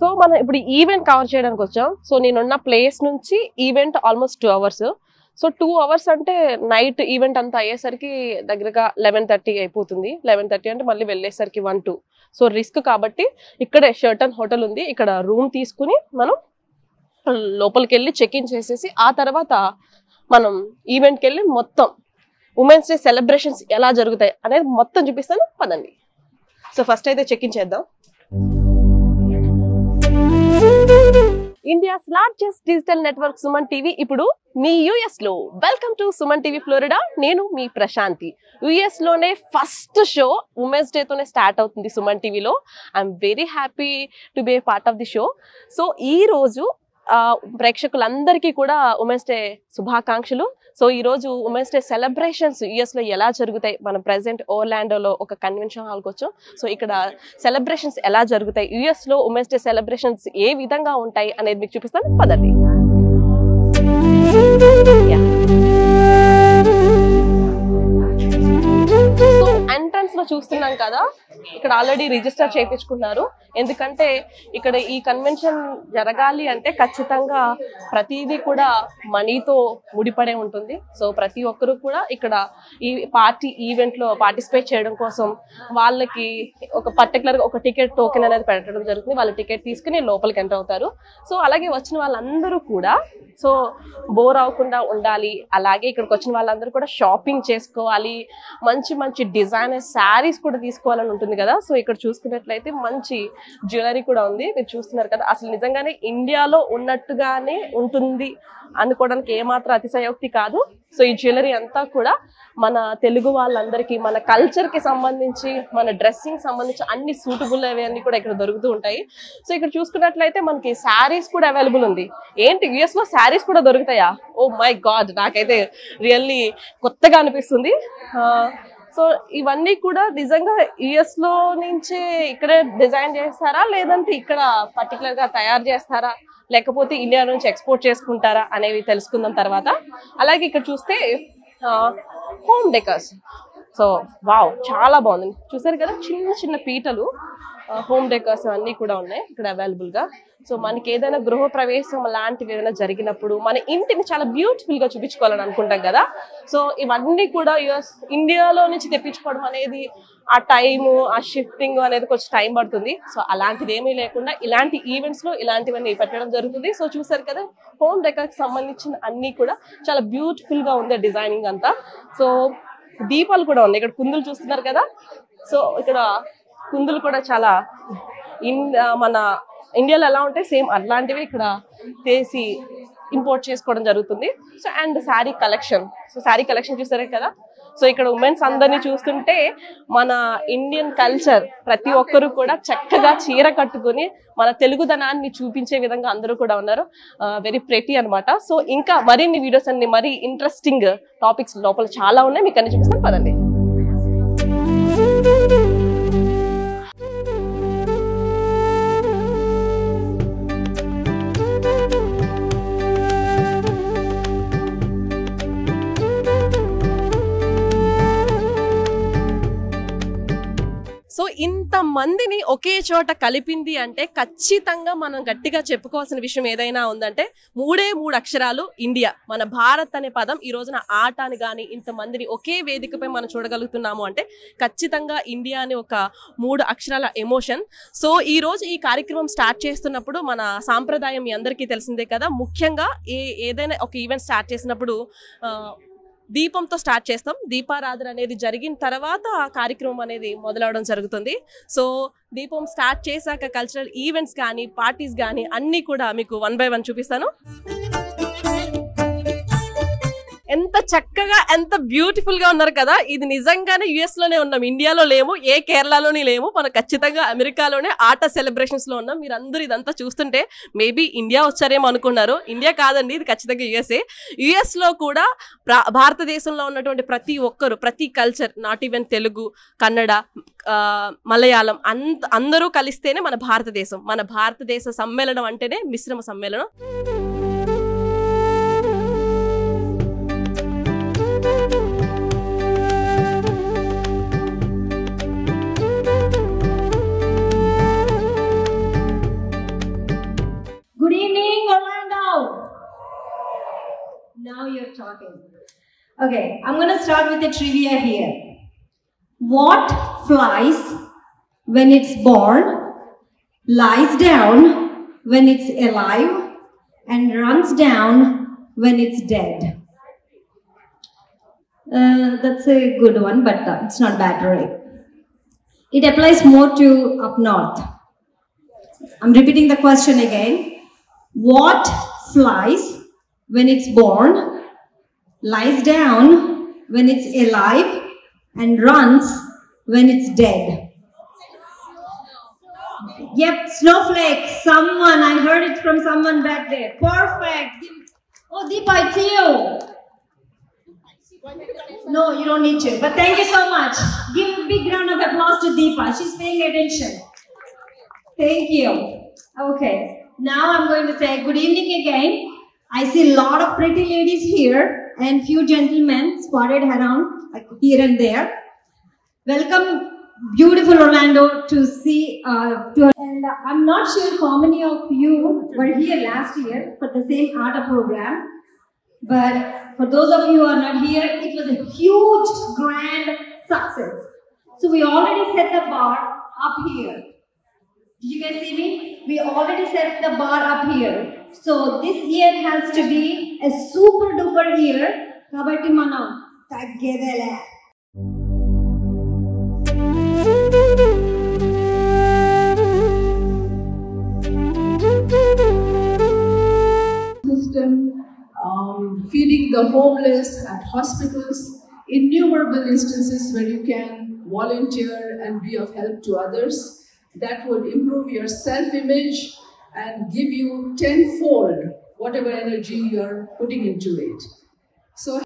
So మనం ఇప్పుడు event cover చేయడానికి వచ్చాం. సో నేనున్న ప్లేస్ నుంచి event almost 2 hours. So 2 hours అంటే నైట్ ఈవెంట్ అంతా అయ్యేసరికి దగ్గరగా 11:30 అయిపోతుంది. 11:30 అంటే మళ్ళీ వెళ్ళేసరికి 1-2. సో రిస్క్ కాబట్టి ఇక్కడే షెర్టన్ హోటల్ ఉంది, ఇక్కడ రూమ్ తీసుకుని మనం లోపలికి వెళ్ళి చెక్ ఇన్ చేసేసి ఆ తర్వాత మనం ఈవెంట్కి వెళ్ళి మొత్తం ఉమెన్స్ డే సెలబ్రేషన్స్ ఎలా జరుగుతాయి అనేది మొత్తం చూపిస్తాను పదండి. సో ఫస్ట్ అయితే చెక్ ఇన్ చేద్దాం. India's largest digital network Suman TV ఇప్పుడు మీ యుఎస్ లో. Welcome to Suman TV Florida. నేను మీ ప్రశాంతి. యుఎస్ లోనే ఫస్ట్ షో ఉమెన్స్ డే తోనే స్టార్ట్ అవుతుంది సుమన్ టీవీలో. I'm very happy to be A part of the show. So ఈ రోజు ప్రేక్షకులందరికీ కూడా ఉమెన్స్ డే శుభాకాంక్షలు. సో ఈ రోజు ఉమెన్స్ డే సెలబ్రేషన్స్ యుఎస్ లో ఎలా జరుగుతాయి, మనం ప్రెసెంట్ ఓర్లాండోలో ఒక కన్వెన్షన్ హాల్కి వచ్చాం. సో ఇక్కడ సెలబ్రేషన్స్ ఎలా జరుగుతాయి, యుఎస్ లో ఉమెన్స్ డే సెలబ్రేషన్స్ ఏ విధంగా ఉంటాయి అనేది మీకు చూపిస్తాను పదండి. సో ఎంట్రన్స్ లో చూస్తున్నాం కదా, ఇక్కడ ఆల్రెడీ రిజిస్టర్ చేయించుకున్నారు. ఎందుకంటే ఇక్కడ ఈ కన్వెన్షన్ జరగాలి అంటే ఖచ్చితంగా ప్రతిదీ కూడా మనీతో ముడిపడే ఉంటుంది. సో ప్రతి ఒక్కరు కూడా ఇక్కడ ఈ పార్టీ ఈవెంట్ లో పార్టిసిపేట్ చేయడం కోసం వాళ్ళకి ఒక పర్టికులర్ గా ఒక టికెట్ టోకెన్ అనేది పెట్టడం జరుగుతుంది. వాళ్ళు టికెట్ తీసుకుని లోపలికి ఎంటర్ అవుతారు. సో అలాగే వచ్చిన వాళ్ళందరూ కూడా సో బోర్ అవ్వకుండా ఉండాలి, అలాగే ఇక్కడికి వచ్చిన వాళ్ళందరూ కూడా షాపింగ్ చేసుకోవాలి, మంచి మంచి డిజైనర్ శారీస్ కూడా తీసుకోవాలని ఉంటుంది కదా. సో ఇక్కడ చూసుకున్నట్లయితే మంచి జ్యువెలరీ కూడా ఉంది, మీరు చూస్తున్నారు కదా. అసలు నిజంగానే ఇండియాలో ఉన్నట్టుగానే ఉంటుంది అనుకోవడానికి ఏమాత్రం అతిశయోక్తి కాదు. సో ఈ జ్యువెలరీ అంతా కూడా మన తెలుగు వాళ్ళందరికీ, మన కల్చర్ కి సంబంధించి, మన డ్రెస్సింగ్ సంబంధించి అన్ని సూటబుల్ అవన్నీ కూడా ఇక్కడ దొరుకుతూ ఉంటాయి. సో ఇక్కడ చూసుకున్నట్లయితే మనకి శారీస్ కూడా అవైలబుల్ ఉంది. ఏంటి యుఎస్ లో శారీస్ కూడా దొరుకుతాయా? ఓ మై గాడ్, నాకైతే రియల్లీ కొత్తగా అనిపిస్తుంది. సో ఇవన్నీ కూడా నిజంగా యుఎస్ లో నుంచే ఇక్కడే డిజైన్ చేస్తారా, లేదంటే ఇక్కడ పర్టికులర్ గా తయారు చేస్తారా, లేకపోతే ఇండియా నుంచి ఎక్స్పోర్ట్ చేసుకుంటారా అనేవి తెలుసుకుందాం తర్వాత. అలాగే ఇక్కడ చూస్తే హోమ్ డెకర్స్. సో వావ్, చాలా బాగుంది. చూసారు కదా, చిన్న చిన్న పీటలు, హోమ్ డెకర్స్ అన్నీ కూడా ఉన్నాయి ఇక్కడ అవైలబుల్ గా. సో మనకి ఏదైనా గృహ ప్రవేశం లాంటివి ఏదైనా జరిగినప్పుడు మన ఇంటిని చాలా బ్యూటిఫుల్ గా చూపించుకోవాలని అనుకుంటాం కదా. సో ఇవన్నీ కూడా ఇండియాలో నుంచి తెప్పించుకోవడం అనేది ఆ టైము, ఆ షిఫ్టింగ్ అనేది కొంచెం టైం పడుతుంది. సో అలాంటిది ఏమీ లేకుండా ఇలాంటి ఈవెంట్స్ లో ఇలాంటివన్నీ పెట్టడం జరుగుతుంది. సో చూసారు కదా, హోమ్ డెకర్ కి సంబంధించిన అన్ని కూడా చాలా బ్యూటిఫుల్ గా ఉంది డిజైనింగ్ అంతా. సో దీపాలు కూడా ఉన్నాయి, ఇక్కడ కుందులు చూస్తున్నారు కదా. సో ఇక్కడ కుందులు కూడా చాలా మన ఇండియాలో ఎలా ఉంటాయి సేమ్ అట్లాంటివి ఇక్కడ చేసి ఇంపోర్ట్ చేసుకోవడం జరుగుతుంది. So and sari collection. So sari collection చూసారే కదా. సో ఇక్కడ ఉమెన్స్ అందరినీ చూస్తుంటే మన ఇండియన్ కల్చర్ ప్రతి ఒక్కరు కూడా చక్కగా చీర కట్టుకుని మన తెలుగుదనాన్ని చూపించే విధంగా అందరూ కూడా ఉన్నారు. వెరీ ప్రెటీ అనమాట. సో ఇంకా మరిన్ని వీడియోస్ అన్ని మరీ ఇంట్రెస్టింగ్ టాపిక్స్ లోపల చాలా ఉన్నాయి, మీకు అన్ని చూపిస్తాను పదండి. సో ఇంత మందిని ఒకే చోట కలిపింది అంటే ఖచ్చితంగా మనం గట్టిగా చెప్పుకోవాల్సిన విషయం ఏదైనా ఉందంటే 3 అక్షరాలు ఇండియా. మన భారత్ అనే పదం ఈ రోజున ఆట అని కానీ ఇంతమందిని ఒకే వేదికపై మనం చూడగలుగుతున్నాము అంటే ఖచ్చితంగా ఇండియా అని ఒక 3 అక్షరాల ఎమోషన్. సో ఈ రోజు ఈ కార్యక్రమం స్టార్ట్ చేస్తున్నప్పుడు మన సాంప్రదాయం మీ అందరికీ తెలిసిందే కదా. ముఖ్యంగా ఏదైనా ఒక ఈవెంట్ స్టార్ట్ చేసినప్పుడు దీపంతో స్టార్ట్ చేస్తాం. దీపారాధన అనేది జరిగిన తర్వాత ఆ కార్యక్రమం అనేది మొదలవడం జరుగుతుంది. సో దీపం స్టార్ట్ చేశాక కల్చరల్ ఈవెంట్స్ కానీ పార్టీస్ కానీ అన్నీ కూడా మీకు 1 by 1 చూపిస్తాను. ఎంత చక్కగా ఎంత బ్యూటిఫుల్ గా ఉన్నారు కదా. ఇది నిజంగానే యుఎస్ లోనే ఉన్నాం, ఇండియాలో లేము, ఏ కేరళలోనే లేము, మనం ఖచ్చితంగా అమెరికాలోనే ఆట సెలబ్రేషన్స్ లో ఉన్నాం. మీరు అందరూ ఇదంతా చూస్తుంటే మేబీ ఇండియా వచ్చారేమో అనుకున్నారు. ఇండియా కాదండి, ఇది ఖచ్చితంగా యుఎస్ఏ. యుఎస్ లో కూడా భారతదేశంలో ఉన్నటువంటి ప్రతి ఒక్కరు, ప్రతి culture, not even Telugu, Kannada, Malayalam అందరూ కలిస్తేనే మన భారతదేశం. మన భారతదేశ సమ్మేళనం అంటేనే మిశ్రమ సమ్మేళనం. Now you're talking. Okay, I'm going to start with the trivia here. What flies when it's born, lies down when it's alive, and runs down when it's dead? That's a good one, but it's not bad, right? It applies more to up north. I'm repeating the question again. What flies when it's born, lies down when it's alive, and runs when it's dead? Yep, snowflake. Someone, I heard it from someone back there. Perfect. Oh, Deepa, it's you. No, you don't need to. But thank you so much. Give a big round of applause to Deepa. She's paying attention. Thank you. Okay. Now I'm going to say good evening again. I see a lot of pretty ladies here and few gentlemen spotted around like here and there. Welcome, beautiful Orlando, to see. And I'm not sure how many of you were here last year for the same ATA program. But for those of you who are not here, it was a huge, grand success. So we already set the bar up here. Did you guys see me? We already set the bar up here. So this year has to be a super duper year. Kabatti mana taggedele. System. Feeding the homeless at hospitals, innumerable instances where you can volunteer and be of help to others. That would improve your self-image and give you tenfold whatever energy you're putting into it. So